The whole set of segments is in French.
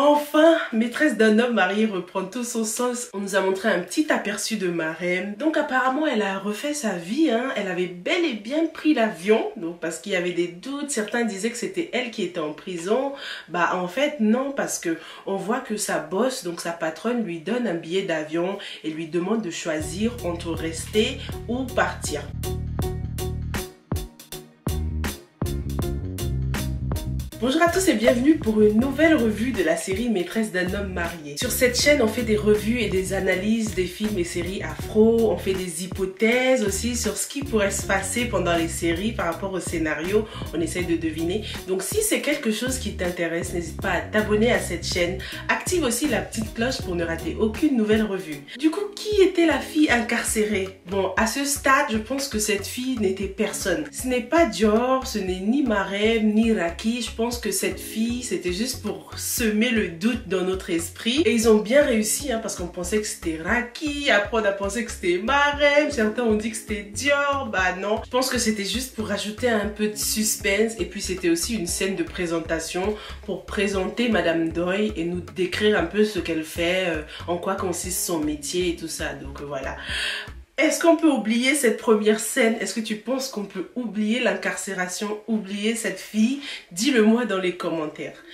Enfin, Maîtresse d'un homme marié reprend tout son sens. On nous a montré un petit aperçu de Marème. Donc apparemment, elle a refait sa vie. Elle avait bel et bien pris l'avion. Donc parce qu'il y avait des doutes. Certains disaient que c'était elle qui était en prison. Bah en fait non, parce que on voit que sa boss, donc sa patronne, lui donne un billet d'avion et lui demande de choisir entre rester ou partir. Bonjour à tous et bienvenue pour une nouvelle revue de la série Maîtresse d'un homme marié. Sur cette chaîne, on fait des revues et des analyses des films et séries afro. On fait des hypothèses aussi sur ce qui pourrait se passer pendant les séries par rapport au scénario. On essaye de deviner. Donc si c'est quelque chose qui t'intéresse, n'hésite pas à t'abonner à cette chaîne. Active aussi la petite cloche pour ne rater aucune nouvelle revue. Du coup, qui était la fille incarcérée? Bon, à ce stade, je pense que cette fille n'était personne. Ce n'est pas Dior, ce n'est ni Marème, ni Raki. Je pense que cette fille, c'était juste pour semer le doute dans notre esprit. Et ils ont bien réussi, parce qu'on pensait que c'était Raki, après on a pensé que c'était Marème, certains ont dit que c'était Dior, bah non. Je pense que c'était juste pour rajouter un peu de suspense, et puis c'était aussi une scène de présentation pour présenter Madame Doy et nous décrire un peu ce qu'elle fait, en quoi consiste son métier et tout ça, donc voilà. Est-ce qu'on peut oublier cette première scène? Est-ce que tu penses qu'on peut oublier l'incarcération, oublier cette fille? Dis-le moi dans les commentaires.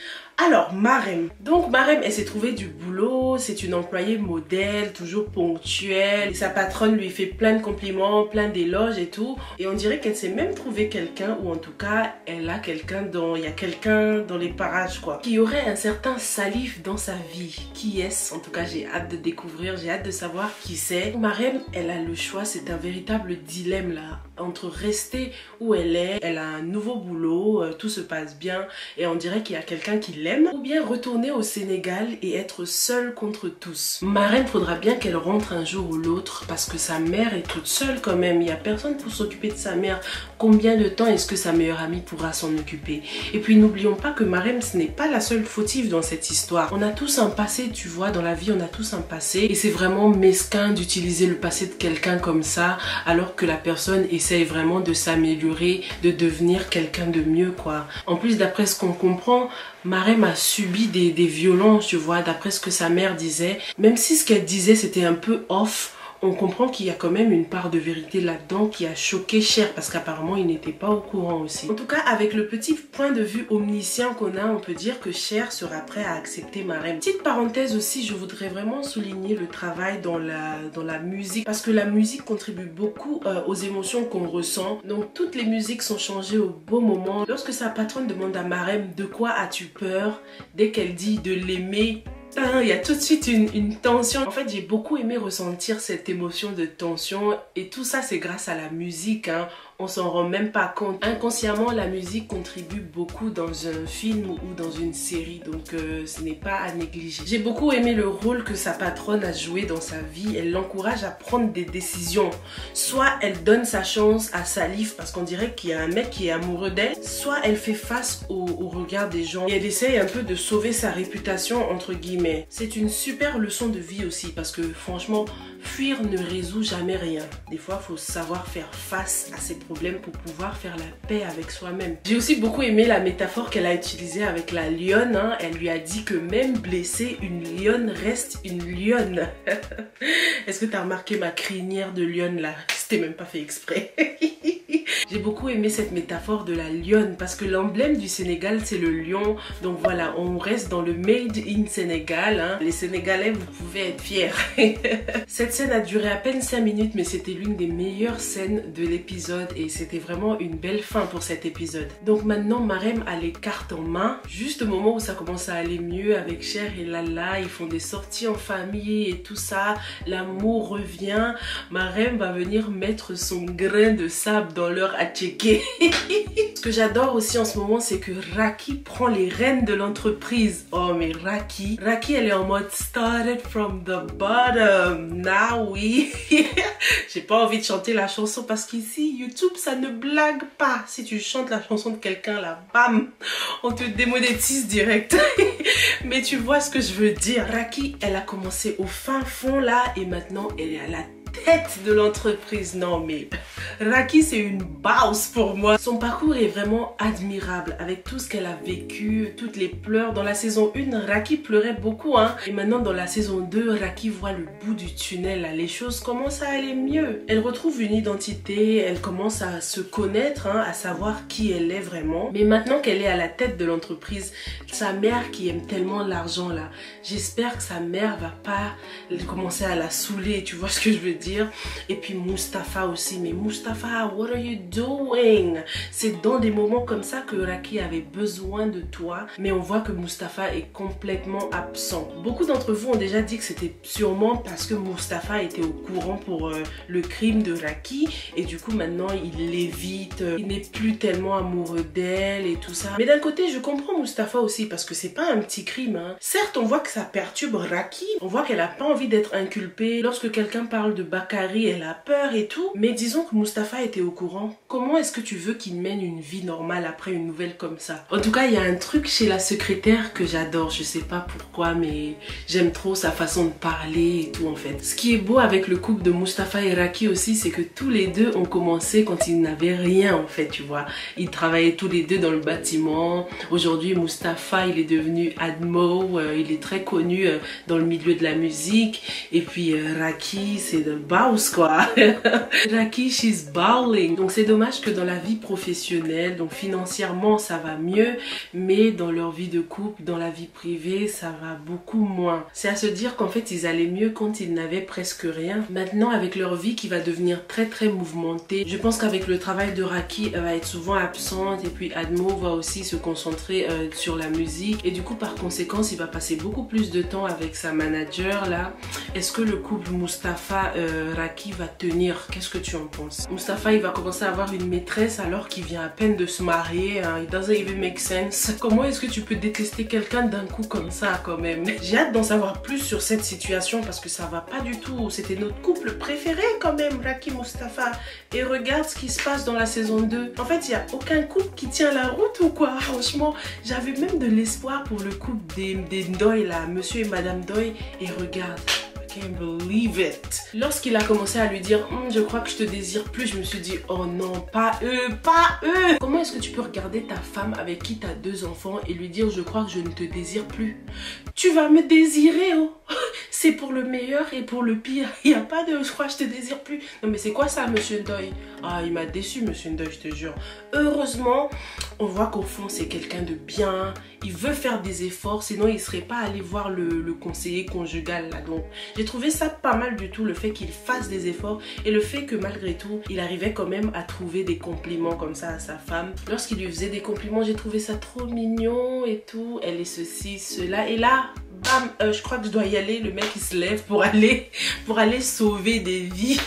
Alors, Marème. Donc, Marème, elle s'est trouvée du boulot. C'est une employée modèle, toujours ponctuelle. Et sa patronne lui fait plein de compliments, plein d'éloges et tout. Et on dirait qu'elle s'est même trouvé quelqu'un, ou en tout cas, elle a quelqu'un dans... Il y a quelqu'un dans les parages, quoi. Qui aurait un certain Salif dans sa vie. Qui est-ce? En tout cas, j'ai hâte de découvrir, j'ai hâte de savoir qui c'est. Marème, elle a le choix. C'est un véritable dilemme, là. Entre rester où elle est, elle a un nouveau boulot, tout se passe bien. Et on dirait qu'il y a quelqu'un qui l'aime, ou bien retourner au Sénégal et être seule contre tous. Marème, faudra bien qu'elle rentre un jour ou l'autre parce que sa mère est toute seule quand même. Il n'y a personne pour s'occuper de sa mère. Combien de temps est-ce que sa meilleure amie pourra s'en occuper? Et puis n'oublions pas que Marème, ce n'est pas la seule fautive dans cette histoire. On a tous un passé, tu vois, dans la vie on a tous un passé. Et c'est vraiment mesquin d'utiliser le passé de quelqu'un comme ça alors que la personne essaye vraiment de s'améliorer, de devenir quelqu'un de mieux, quoi. En plus, d'après ce qu'on comprend, Marème a subi des violences, tu vois, d'après ce que sa mère disait. Même si ce qu'elle disait c'était un peu off, on comprend qu'il y a quand même une part de vérité là-dedans qui a choqué Cher parce qu'apparemment il n'était pas au courant aussi. En tout cas, avec le petit point de vue omniscient qu'on a, on peut dire que Cher sera prêt à accepter Marème. Petite parenthèse aussi, je voudrais vraiment souligner le travail dans la musique parce que la musique contribue beaucoup aux émotions qu'on ressent. Donc toutes les musiques sont changées au beau moment. Lorsque sa patronne demande à Marème de quoi as-tu peur, dès qu'elle dit de l'aimer, il y a tout de suite une tension. En fait, j'ai beaucoup aimé ressentir cette émotion de tension et tout ça, c'est grâce à la musique. On s'en rend même pas compte. Inconsciemment, la musique contribue beaucoup dans un film ou dans une série, donc ce n'est pas à négliger. J'ai beaucoup aimé le rôle que sa patronne a joué dans sa vie. Elle l'encourage à prendre des décisions. Soit elle donne sa chance à Salif parce qu'on dirait qu'il y a un mec qui est amoureux d'elle, soit elle fait face au regard des gens et elle essaye un peu de sauver sa réputation entre guillemets. C'est une super leçon de vie aussi parce que franchement, fuir ne résout jamais rien. Des fois, il faut savoir faire face à ses problèmes pour pouvoir faire la paix avec soi-même. J'ai aussi beaucoup aimé la métaphore qu'elle a utilisée avec la lionne. Elle lui a dit que même blessée, une lionne reste une lionne. Est-ce que tu as remarqué ma crinière de lionne là? C'était même pas fait exprès. J'ai beaucoup aimé cette métaphore de la lionne parce que l'emblème du Sénégal c'est le lion. Donc voilà, on reste dans le made in Sénégal. Les Sénégalais, vous pouvez être fiers. Cette scène a duré à peine 5 minutes mais c'était l'une des meilleures scènes de l'épisode et c'était vraiment une belle fin pour cet épisode. Donc maintenant Marème a les cartes en main. Juste au moment où ça commence à aller mieux avec Cher et Lala, ils font des sorties en famille et tout ça. L'amour revient. Marème va venir mettre son grain de sable dans leur à checker. Ce que j'adore aussi en ce moment, c'est que Raki prend les rênes de l'entreprise. Oh mais Raki, elle est en mode started from the bottom. Now oui. J'ai pas envie de chanter la chanson parce qu'ici YouTube ça ne blague pas. Si tu chantes la chanson de quelqu'un là, bam, on te démonétise direct. Mais tu vois ce que je veux dire. Raki, elle a commencé au fin fond là et maintenant elle est à la tête de l'entreprise. Non mais Raki c'est une boss pour moi. Son parcours est vraiment admirable avec tout ce qu'elle a vécu, toutes les pleurs. Dans la saison 1, Raki pleurait beaucoup hein. Et maintenant dans la saison 2, Raki voit le bout du tunnel là. Les choses commencent à aller mieux. Elle retrouve une identité, elle commence à se connaître hein, à savoir qui elle est vraiment. Mais maintenant qu'elle est à la tête de l'entreprise, sa mère qui aime tellement l'argent là, j'espère que sa mère va pas commencer à la saouler, tu vois ce que je veux dire. Et puis Mustapha aussi, mais Mustapha, what are you doing? C'est dans des moments comme ça que Raki avait besoin de toi, mais on voit que Mustapha est complètement absent. Beaucoup d'entre vous ont déjà dit que c'était sûrement parce que Mustapha était au courant pour le crime de Raki, et du coup maintenant il l'évite, il n'est plus tellement amoureux d'elle et tout ça. Mais d'un côté je comprends Mustapha aussi parce que c'est pas un petit crime hein. Certes on voit que ça perturbe Raki, on voit qu'elle a pas envie d'être inculpée. Lorsque quelqu'un parle de Bakary, elle a peur et tout. Mais disons que Mustapha était au courant. Comment est-ce que tu veux qu'il mène une vie normale après une nouvelle comme ça? En tout cas, il y a un truc chez la secrétaire que j'adore. Je sais pas pourquoi, mais j'aime trop sa façon de parler et tout en fait. Ce qui est beau avec le couple de Mustapha et Raki aussi, c'est que tous les deux ont commencé quand ils n'avaient rien en fait, tu vois. Ils travaillaient tous les deux dans le bâtiment. Aujourd'hui, Mustapha, il est devenu Admo. Il est très connu dans le milieu de la musique. Et puis Raki, c'est the boss quoi. Raki, she's balling. Donc c'est dommage que dans la vie professionnelle, donc financièrement ça va mieux, mais dans leur vie de couple, dans la vie privée, ça va beaucoup moins. C'est à se dire qu'en fait ils allaient mieux quand ils n'avaient presque rien. Maintenant avec leur vie qui va devenir très très mouvementée, je pense qu'avec le travail de Raki, elle va être souvent absente et puis Admo va aussi se concentrer sur la musique et du coup par conséquent il va passer beaucoup plus de temps avec sa manager là. Est-ce que le couple Mustapha Raki va tenir? Qu'est-ce que tu en penses? Mustapha il va commencer à avoir une maîtresse alors qu'il vient à peine de se marier hein. It doesn't even make sense. Comment est-ce que tu peux détester quelqu'un d'un coup comme ça quand même? J'ai hâte d'en savoir plus sur cette situation parce que ça va pas du tout. C'était notre couple préféré quand même, Raki Mustapha. Et regarde ce qui se passe dans la saison 2. En fait il n'y a aucun couple qui tient la route ou quoi? Franchement j'avais même de l'espoir pour le couple des Ndoye là, monsieur et madame Ndoye. Et regarde, I can't believe it. Lorsqu'il a commencé à lui dire je crois que je te désire plus, je me suis dit oh non, pas eux, pas eux. Comment est-ce que tu peux regarder ta femme avec qui tu as 2 enfants et lui dire je crois que je ne te désire plus? Tu vas me désirer oh. C'est pour le meilleur et pour le pire. Il n'y a pas de je crois que je te désire plus. Non mais c'est quoi ça monsieur Ndoye? Ah il m'a déçu monsieur Ndoye, je te jure. Heureusement on voit qu'au fond c'est quelqu'un de bien. Il veut faire des efforts, sinon il ne serait pas allé voir le conseiller conjugal là. Donc j'ai trouvé ça pas mal du tout, le fait qu'il fasse des efforts et le fait que malgré tout il arrivait quand même à trouver des compliments comme ça à sa femme. Lorsqu'il lui faisait des compliments, j'ai trouvé ça trop mignon et tout. Elle est ceci, cela et là bam, je crois que je dois y aller. Le mec il se lève pour aller sauver des vies.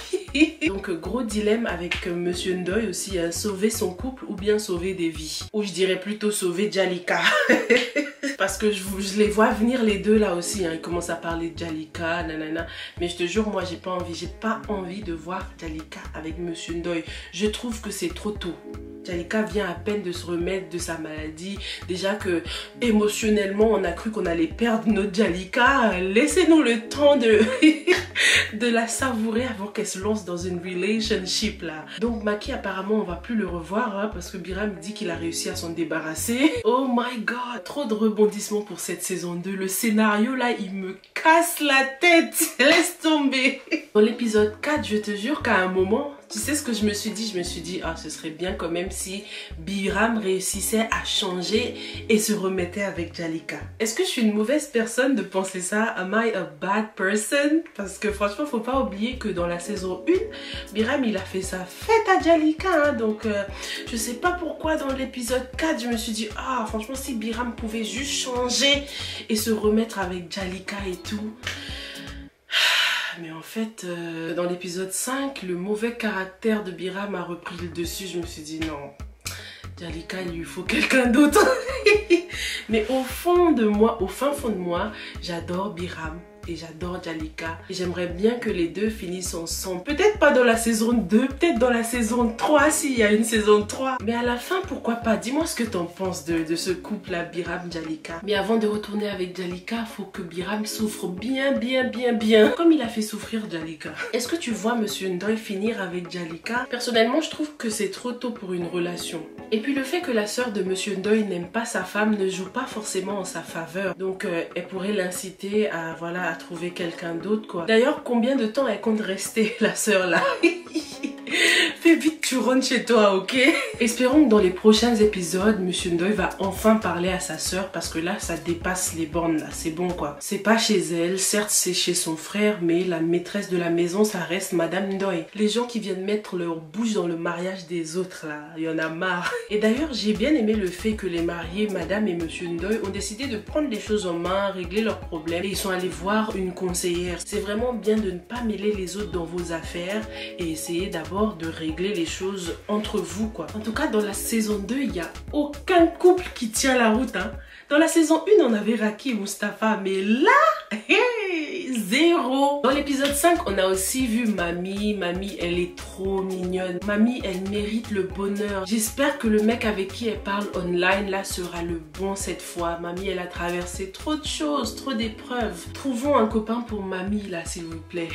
Donc gros dilemme avec monsieur Ndoye aussi, sauver son couple ou bien sauver des vies. Ou je dirais plutôt sauver Jalika. Parce que je les vois venir les deux là aussi hein. Ils commencent à parler de Jalika, nanana. Mais je te jure moi j'ai pas envie de voir Jalika avec monsieur Ndoye. Je trouve que c'est trop tôt. Jalika vient à peine de se remettre de sa maladie. Déjà que émotionnellement on a cru qu'on allait perdre notre Jalika. Laissez-nous le temps de la savourer avant qu'elle se lance dans une relationship là. Donc Maki apparemment on va plus le revoir hein, parce que Biram dit qu'il a réussi à s'en débarrasser. Oh my god, trop de rebondissements pour cette saison 2. Le scénario là il me casse la tête. Laisse tomber. Dans l'épisode 4 je te jure qu'à un moment, tu sais ce que je me suis dit? Je me suis dit, ah, ce serait bien quand même si Biram réussissait à changer et se remettait avec Jalika. Est-ce que je suis une mauvaise personne de penser ça? Am I a bad person? Parce que franchement, faut pas oublier que dans la saison 1, Biram, il a fait sa fête à Jalika. Hein, donc, je sais pas pourquoi dans l'épisode 4, je me suis dit, ah, franchement, si Biram pouvait juste changer et se remettre avec Jalika et tout. Mais en fait, dans l'épisode 5, le mauvais caractère de Biram a repris le dessus. Je me suis dit non, Jalika, il lui faut quelqu'un d'autre. Mais au fond de moi, au fin fond de moi, j'adore Biram. et j'adore Jalika. J'aimerais bien que les deux finissent ensemble. Peut-être pas dans la saison 2, peut-être dans la saison 3 s'il y a une saison 3. Mais à la fin, pourquoi pas? Dis-moi ce que t'en penses de ce couple-là, Biram-Jalika. Mais avant de retourner avec Jalika, faut que Biram souffre bien, comme il a fait souffrir Jalika. Est-ce que tu vois Monsieur Ndoye finir avec Jalika? Personnellement, je trouve que c'est trop tôt pour une relation. Et puis le fait que la sœur de Monsieur Ndoye n'aime pas sa femme ne joue pas forcément en sa faveur. Donc elle pourrait l'inciter à, voilà, à trouver quelqu'un d'autre, quoi. D'ailleurs, combien de temps elle compte rester, la sœur là? Fais vite, tu rentres chez toi, ok? Espérons que dans les prochains épisodes, Monsieur Ndoye va enfin parler à sa sœur, parce que là, ça dépasse les bornes, là. C'est bon, quoi. C'est pas chez elle, certes, c'est chez son frère, mais la maîtresse de la maison, ça reste Madame Ndoye. Les gens qui viennent mettre leur bouche dans le mariage des autres, là, il y en a marre. Et d'ailleurs, j'ai bien aimé le fait que les mariés, Madame et Monsieur Ndoye, ont décidé de prendre les choses en main, régler leurs problèmes, et ils sont allés voir une conseillère. C'est vraiment bien de ne pas mêler les autres dans vos affaires, et essayer d'abord de régler les choses entre vous, quoi. En tout cas, dans la saison 2, il n'y a aucun couple qui tient la route, hein. Dans la saison 1, on avait Raki et Mustapha, mais là, hey, zéro. Dans l'épisode 5, on a aussi vu Mamie. Mamie, elle est trop mignonne. Mamie, elle mérite le bonheur. J'espère que le mec avec qui elle parle online, là, sera le bon cette fois. Mamie, elle a traversé trop de choses, trop d'épreuves. Trouvons un copain pour Mamie, là, s'il vous plaît.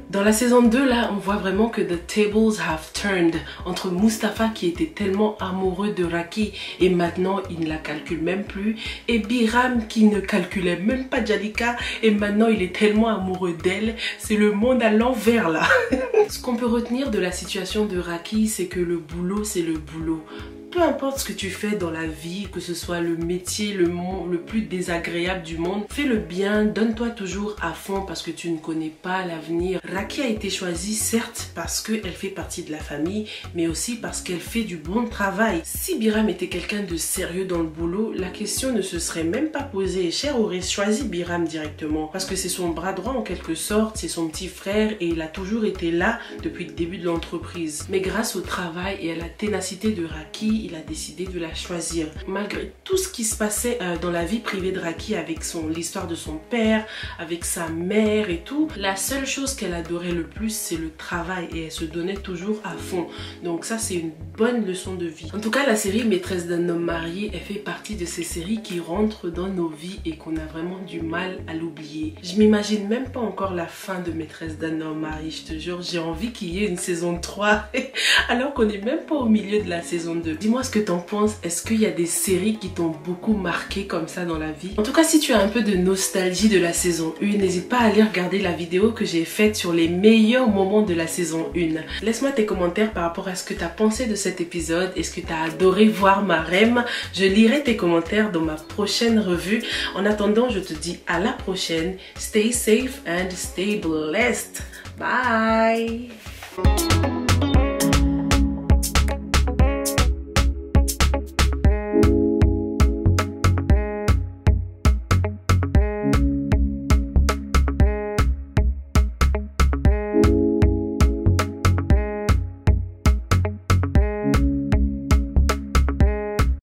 Dans la saison 2, là, on voit vraiment que the tables have turned. Entre Mustapha, qui était tellement amoureux de Raki, et maintenant, il ne la calcule même plus. Et Biram qui ne calculait même pas Jalika et maintenant il est tellement amoureux d'elle. C'est le monde à l'envers là. Ce qu'on peut retenir de la situation de Raki, c'est que le boulot c'est le boulot. Peu importe ce que tu fais dans la vie, que ce soit le métier le plus désagréable du monde, fais le bien, donne-toi toujours à fond parce que tu ne connais pas l'avenir. Raki a été choisie certes parce qu'elle fait partie de la famille, mais aussi parce qu'elle fait du bon travail. Si Biram était quelqu'un de sérieux dans le boulot, la question ne se serait même pas posée. Cher aurait choisi Biram directement parce que c'est son bras droit en quelque sorte, c'est son petit frère et il a toujours été là depuis le début de l'entreprise. Mais grâce au travail et à la ténacité de Raki, il a décidé de la choisir. Malgré tout ce qui se passait dans la vie privée de Raki avec l'histoire de son père, avec sa mère et tout, la seule chose qu'elle adorait le plus, c'est le travail et elle se donnait toujours à fond. Donc ça, c'est une bonne leçon de vie. En tout cas, la série Maîtresse d'un homme marié, elle fait partie de ces séries qui rentrent dans nos vies et qu'on a vraiment du mal à l'oublier. Je m'imagine même pas encore la fin de Maîtresse d'un homme marié, je te jure, j'ai envie qu'il y ait une saison 3 alors qu'on n'est même pas au milieu de la saison 2. Dis-moi ce que t'en penses, est-ce qu'il y a des séries qui t'ont beaucoup marqué comme ça dans la vie? En tout cas, si tu as un peu de nostalgie de la saison 1, n'hésite pas à aller regarder la vidéo que j'ai faite sur les meilleurs moments de la saison 1. Laisse-moi tes commentaires par rapport à ce que tu as pensé de cet épisode. Est-ce que tu as adoré voir ma rem? Je lirai tes commentaires dans ma prochaine revue. En attendant, je te dis à la prochaine. Stay safe and stay blessed. Bye!